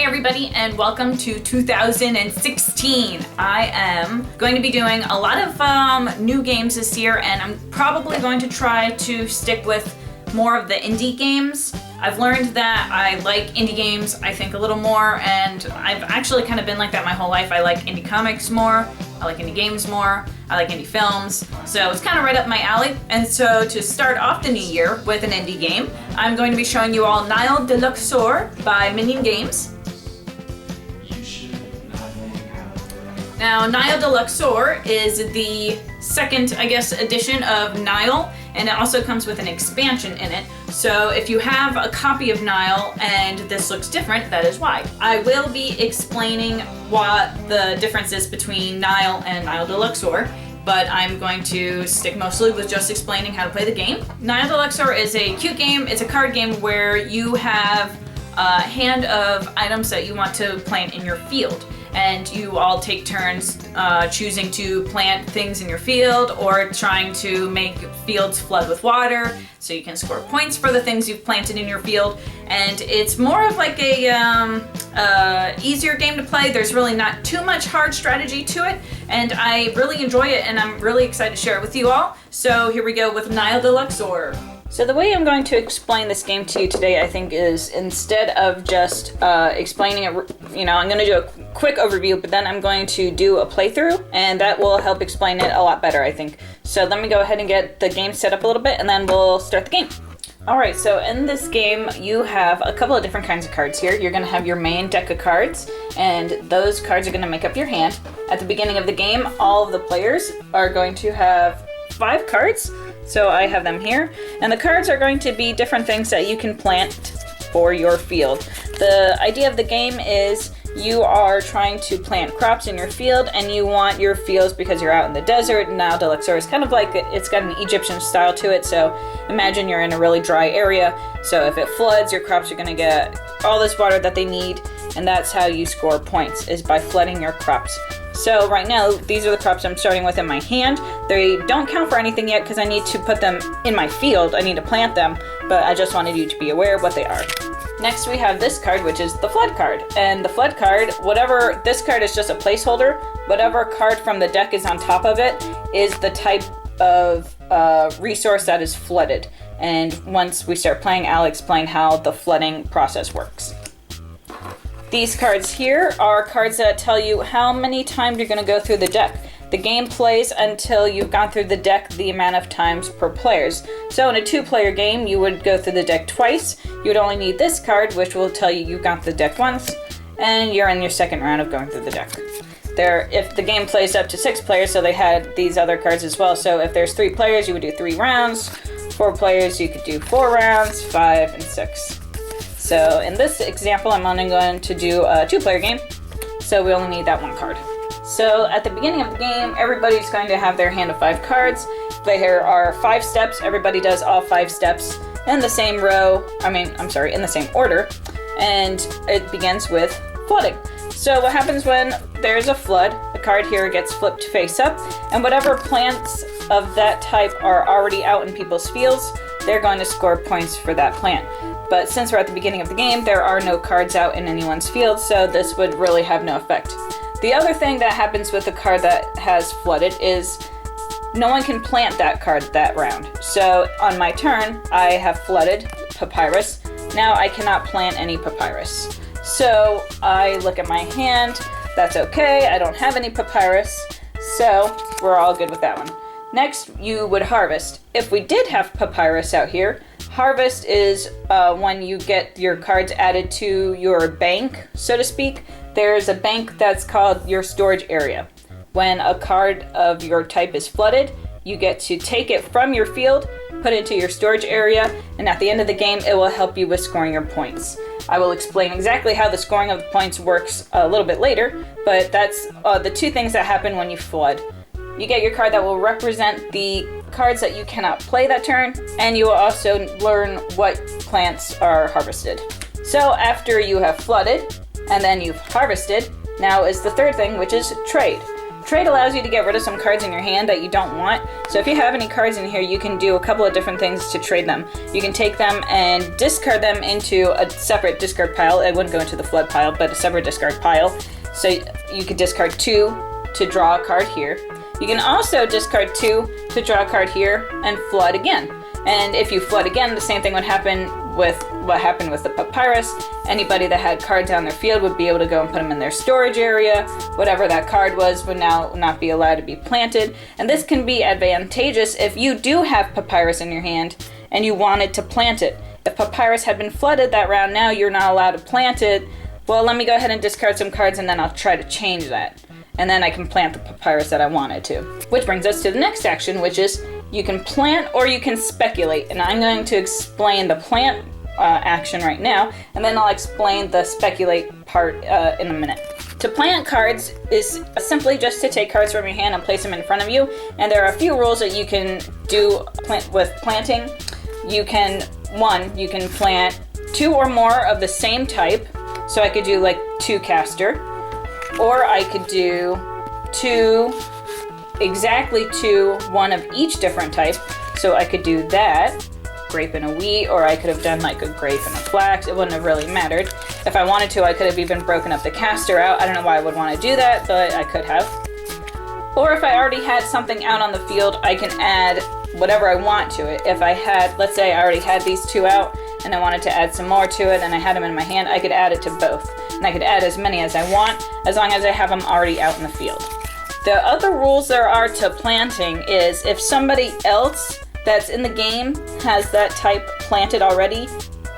Hey everybody, and welcome to 2016. I am going to be doing a lot of new games this year, and I'm probably going to try to stick with more of the indie games. I've learned that I like indie games, I think, a little more, and I've actually kind of been like that my whole life. I like indie comics more, I like indie games more, I like indie films, so it's kind of right up my alley. And so to start off the new year with an indie game, I'm going to be showing you all Nile DeLuxor by Minion Games. Now, Nile DeLuxor is the second, edition of Nile, and it also comes with an expansion in it. So if you have a copy of Nile and this looks different, that is why. I will be explaining what the difference is between Nile and Nile DeLuxor, but I'm going to stick mostly with just explaining how to play the game. Nile DeLuxor is a cute game. It's a card game where you have a hand of items that you want to plant in your field. And you all take turns choosing to plant things in your field or trying to make fields flood with water so you can score points for the things you've planted in your field. And it's more of like a easier game to play. There's really not too much hard strategy to it, and I really enjoy it, and I'm really excited to share it with you all. So here we go with Nile DeLuxor. So the way I'm going to explain this game to you today, I think, is instead of just explaining it, I'm going to do a quick overview, but then I'm going to do a playthrough, and that will help explain it a lot better, I think. So let me go ahead and get the game set up a little bit, and then we'll start the game. Alright, so in this game, you have a couple of different kinds of cards here. You're going to have your main deck of cards, and those cards are going to make up your hand. At the beginning of the game, all of the players are going to have 5 cards. So I have them here, and the cards are going to be different things that you can plant for your field. The idea of the game is you are trying to plant crops in your field, and you want your fields, because you're out in the desert. Nile DeLuxor is kind of like, it's got an Egyptian style to it, so imagine you're in a really dry area. So if it floods, your crops are going to get all this water that they need, and that's how you score points, is by flooding your crops. So right now, these are the crops I'm starting with in my hand. They don't count for anything yet because I need to put them in my field. I need to plant them, but I just wanted you to be aware of what they are. Next, we have this card, which is the flood card. And the flood card, this card is just a placeholder. Whatever card from the deck is on top of it is the type of resource that is flooded. And once we start playing, I'll explain how the flooding process works. These cards here are cards that tell you how many times you're going to go through the deck. The game plays until you've gone through the deck the amount of times per players. So in a 2-player game, you would go through the deck twice. You would only need this card, which will tell you you've gone through the deck once, and you're in your second round of going through the deck. If the game plays up to 6 players, so they had these other cards as well. So if there's 3 players, you would do 3 rounds. 4 players, you could do 4 rounds, 5, and 6. So in this example, I'm only going to do a 2-player game, so we only need that 1 card. So at the beginning of the game, everybody's going to have their hand of 5 cards. There are 5 steps. Everybody does all 5 steps in the same in the same order, and it begins with flooding. So what happens when there's a flood, the card here gets flipped face up, and whatever plants of that type are already out in people's fields, they're going to score points for that plant. But since we're at the beginning of the game, there are no cards out in anyone's field, so this would really have no effect. The other thing that happens with the card that has flooded is no one can plant that card that round. So on my turn, I have flooded papyrus. Now I cannot plant any papyrus. So I look at my hand, that's okay, I don't have any papyrus, so we're all good with that one. Next, you would harvest. If we did have papyrus out here, harvest is when you get your cards added to your bank, so to speak. There's a bank that's called your storage area. When a card of your type is flooded, you get to take it from your field, put it into your storage area, and at the end of the game, it will help you with scoring your points. I will explain exactly how the scoring of the points works a little bit later, but that's the 2 things that happen when you flood. You get your card that will represent the cards that you cannot play that turn, and you will also learn what plants are harvested. So after you have flooded, and then you've harvested, now is the third thing, which is trade. Trade allows you to get rid of some cards in your hand that you don't want. So if you have any cards in here, you can do a couple of different things to trade them. You can take them and discard them into a separate discard pile. It wouldn't go into the flood pile, but a separate discard pile. So you could discard 2 to draw a card here. You can also discard 2 to draw a card here and flood again. And if you flood again, the same thing would happen with what happened with the papyrus. Anybody that had cards on their field would be able to go and put them in their storage area. Whatever that card was would now not be allowed to be planted. And this can be advantageous if you do have papyrus in your hand and you wanted to plant it. If papyrus had been flooded that round, now you're not allowed to plant it. Well, let me go ahead and discard some cards and then I'll try to change that. And then I can plant the papyrus that I wanted to. Which brings us to the next action, which is you can plant or you can speculate. And I'm going to explain the plant action right now, and then I'll explain the speculate part in a minute. To plant cards is simply just to take cards from your hand and place them in front of you. And there are a few rules that you can do with planting. You can plant 2 or more of the same type. So I could do like 2 caster, or I could do 2, exactly 2, 1 of each different type. So I could do that, grape and a wheat, or I could have done like a grape and a flax. It wouldn't have really mattered. If I wanted to, I could have even broken up the caster out. I don't know why I would want to do that, but I could have. Or if I already had something out on the field, I can add whatever I want to it. If I had, let's say I already had these 2 out and I wanted to add some more to it and I had them in my hand, I could add it to both. And I could add as many as I want, as long as I have them already out in the field. The other rules there are to planting is if somebody else that's in the game has that type planted already,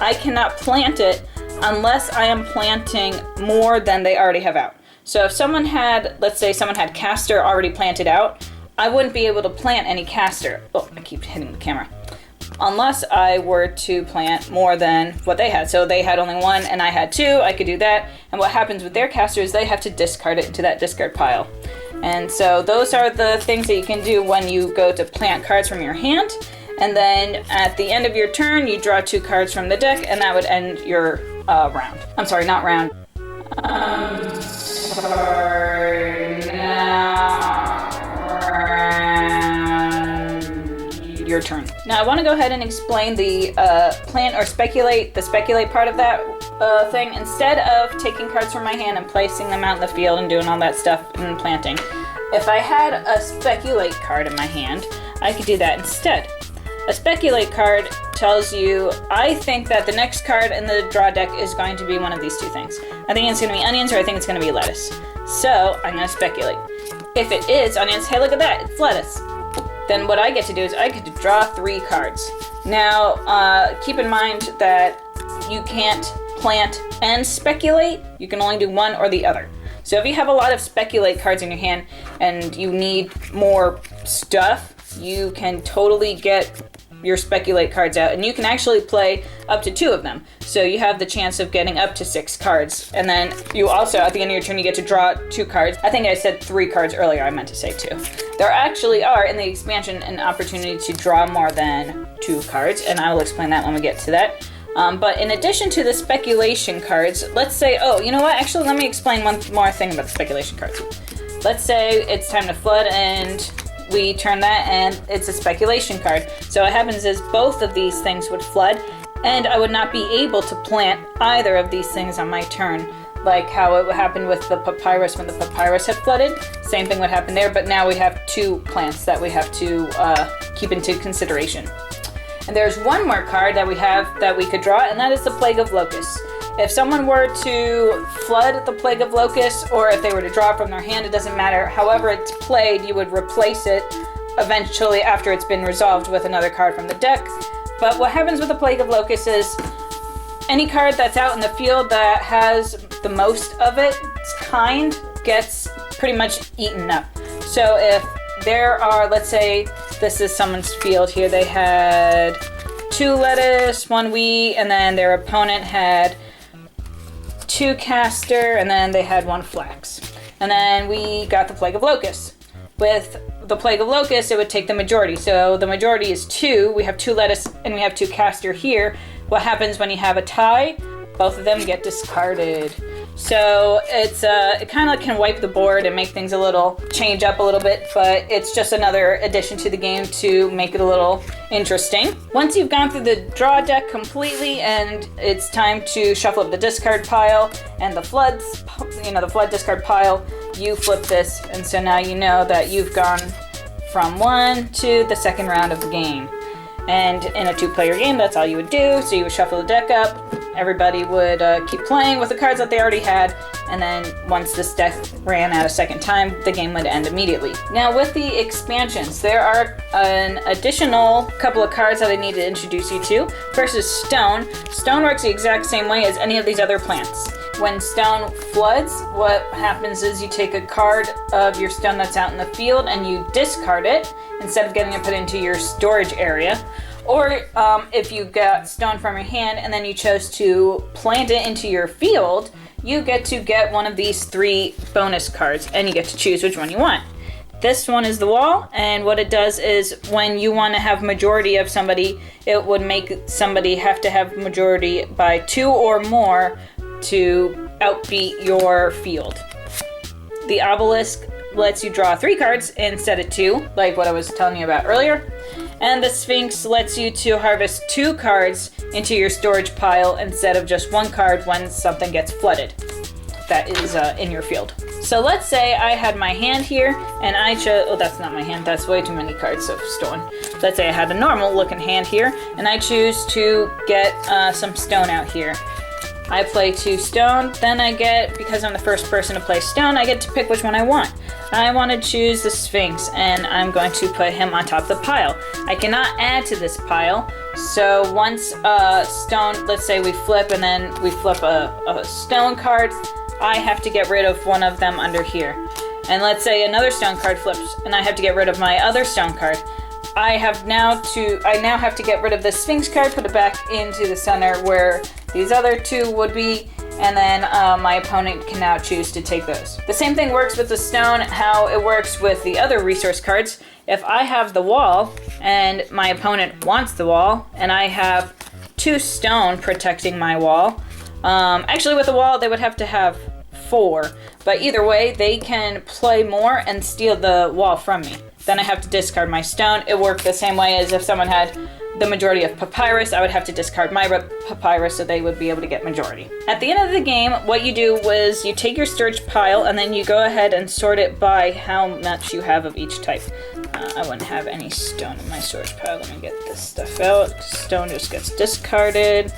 I cannot plant it unless I am planting more than they already have out. So if someone had, let's say someone had caster already planted out, I wouldn't be able to plant any caster. Oh, I keep hitting the camera. Unless I were to plant more than what they had. So they had only 1 and I had 2, I could do that. And what happens with their caster is they have to discard it into that discard pile. And so those are the things that you can do when you go to plant cards from your hand. And then at the end of your turn, you draw 2 cards from the deck, and that would end your round. I'm sorry, not round. Your turn. Now I want to go ahead and explain the plant or speculate, the speculate part of that thing. Instead of taking cards from my hand and placing them out in the field and doing all that stuff and planting, if I had a speculate card in my hand, I could do that instead. A speculate card tells you, I think that the next card in the draw deck is going to be one of these 2 things. I think it's going to be onions, or I think it's going to be lettuce. So I'm going to speculate. If it is onions, hey, look at that, it's lettuce. Then what I get to do is I get to draw 3 cards. Now, keep in mind that you can't plant and speculate. You can only do one or the other. So if you have a lot of speculate cards in your hand and you need more stuff, you can totally get your speculate cards out, and you can actually play up to 2 of them. So you have the chance of getting up to 6 cards. And then you also, at the end of your turn, you get to draw 2 cards. I think I said 3 cards earlier, I meant to say 2. There actually are, in the expansion, an opportunity to draw more than 2 cards, and I will explain that when we get to that. But in addition to the speculation cards, let's say, oh, you know what? Actually, let me explain one more thing about the speculation cards. Let's say it's time to flood, and we turn that and it's a speculation card. So what happens is both of these things would flood, and I would not be able to plant either of these things on my turn, like how it happened with the papyrus when the papyrus had flooded. Same thing would happen there, but now we have 2 plants that we have to keep into consideration. And there's one more card that we have that we could draw, and that is the Plague of Locusts. If someone were to flood the Plague of Locusts, or if they were to draw from their hand, it doesn't matter. However it's played, you would replace it eventually after it's been resolved with another card from the deck. But what happens with the Plague of Locusts is any card that's out in the field that has the most of its kind gets pretty much eaten up. So if there are, let's say this is someone's field here, they had 2 lettuce, 1 wheat, and then their opponent had 2 caster, and then they had 1 flax. And then we got the Plague of Locusts. With the Plague of Locusts, it would take the majority. So the majority is 2. We have 2 lettuce and we have 2 caster here. What happens when you have a tie? Both of them get discarded. So it's it kind of can wipe the board and make things a little change up a little bit, but it's just another addition to the game to make it a little interesting. Once you've gone through the draw deck completely and it's time to shuffle up the discard pile and the floods, the flood discard pile, you flip this, and so now you know that you've gone from 1 to the second round of the game. And in a 2-player game, that's all you would do. So you would shuffle the deck up, everybody would keep playing with the cards that they already had, and then once this deck ran out a second time, the game would end immediately. Now with the expansions, there are an additional couple of cards that I need to introduce you to. First is Stone. Stone works the exact same way as any of these other plants. When stone floods, what happens is you take a card of your stone that's out in the field and you discard it instead of getting it put into your storage area. Or if you got stone from your hand and then you chose to plant it into your field, you get to get one of these 3 bonus cards and you get to choose which one you want. This one is the wall, and what it does is when you want to have majority of somebody, it would make somebody have to have majority by 2 or more to outbeat your field. The obelisk lets you draw 3 cards instead of 2, like what I was telling you about earlier. And the Sphinx lets you to harvest 2 cards into your storage pile instead of just 1 card when something gets flooded that is in your field. So let's say I had my hand here and I chose, oh that's not my hand, that's way too many cards of stone. Let's say I had a normal looking hand here and I choose to get some stone out here. I play 2 stone, then I get, because I'm the first person to play stone, I get to pick which one I want. I want to choose the Sphinx, and I'm going to put him on top of the pile. I cannot add to this pile, so once stone, let's say we flip and then we flip a stone card, I have to get rid of one of them under here. And let's say another stone card flips, and I have to get rid of my other stone card. I now have to get rid of the Sphinx card, put it back into the center where these other 2 would be, and then my opponent can now choose to take those. The same thing works with the stone, how it works with the other resource cards. If I have the wall, and my opponent wants the wall, and I have 2 stone protecting my wall, actually with the wall they would have to have 4, but either way they can play more and steal the wall from me. Then I have to discard my stone. It worked the same way as if someone had the majority of papyrus, I would have to discard my papyrus so they would be able to get majority. At the end of the game, what you do was you take your storage pile and then you go ahead and sort it by how much you have of each type. I wouldn't have any stone in my storage pile. Let me get this stuff out. Stone just gets discarded.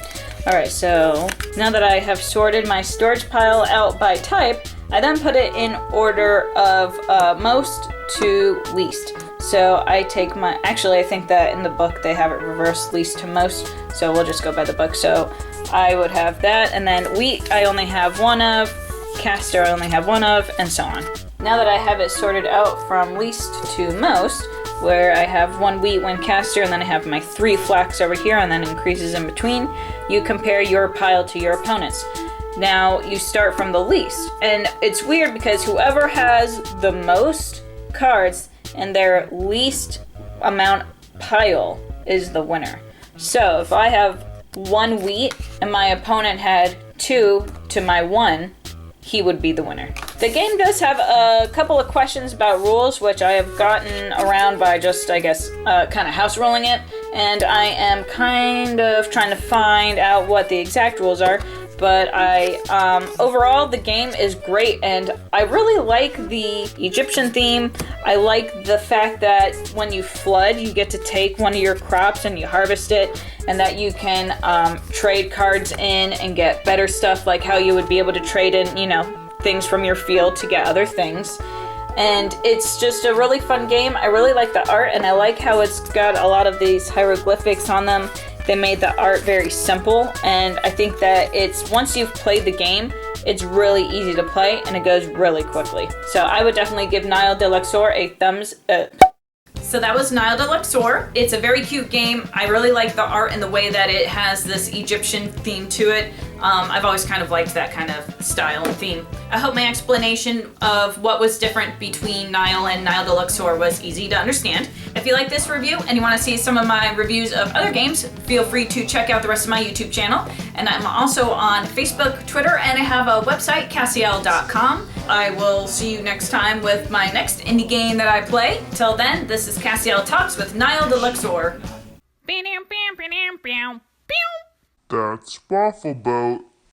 Alright, so now that I have sorted my storage pile out by type, I then put it in order of most to least. So I take my, actually I think that in the book they have it reversed, least to most, so we'll just go by the book. So I would have that, and then wheat I only have 1 of, castor I only have 1 of, and so on. Now that I have it sorted out from least to most, where I have 1 wheat, 1 castor, and then I have my 3 flax over here, and then increases in between, you compare your pile to your opponent's. Now you start from the least, and it's weird because whoever has the most cards in their least amount pile is the winner. So if I have 1 wheat and my opponent had 2 to my 1, he would be the winner. The game does have a couple of questions about rules, which I have gotten around by just, I guess, kind of house ruling it, and I am kind of trying to find out what the exact rules are. But overall the game is great, and I really like the Egyptian theme. I like the fact that when you flood, you get to take one of your crops and you harvest it, and that you can trade cards in and get better stuff, like how you would be able to trade in, things from your field to get other things. And it's just a really fun game. I really like the art, and I like how it's got a lot of these hieroglyphics on them. They made the art very simple, and I think that once you've played the game, it's really easy to play and it goes really quickly. So I would definitely give Nile DeLuxor a thumbs So that was Nile DeLuxor. It's a very cute game. I really like the art and the way that it has this Egyptian theme to it. I've always kind of liked that kind of style and theme. I hope my explanation of what was different between Nile and Nile DeLuxor was easy to understand. If you like this review and you want to see some of my reviews of other games, feel free to check out the rest of my YouTube channel. And I'm also on Facebook, Twitter, and I have a website, CassieElle.com. I will see you next time with my next indie game that I play. Till then, this is Cassie Elle Talks with Nile DeLuxor. That's Waffle Boat.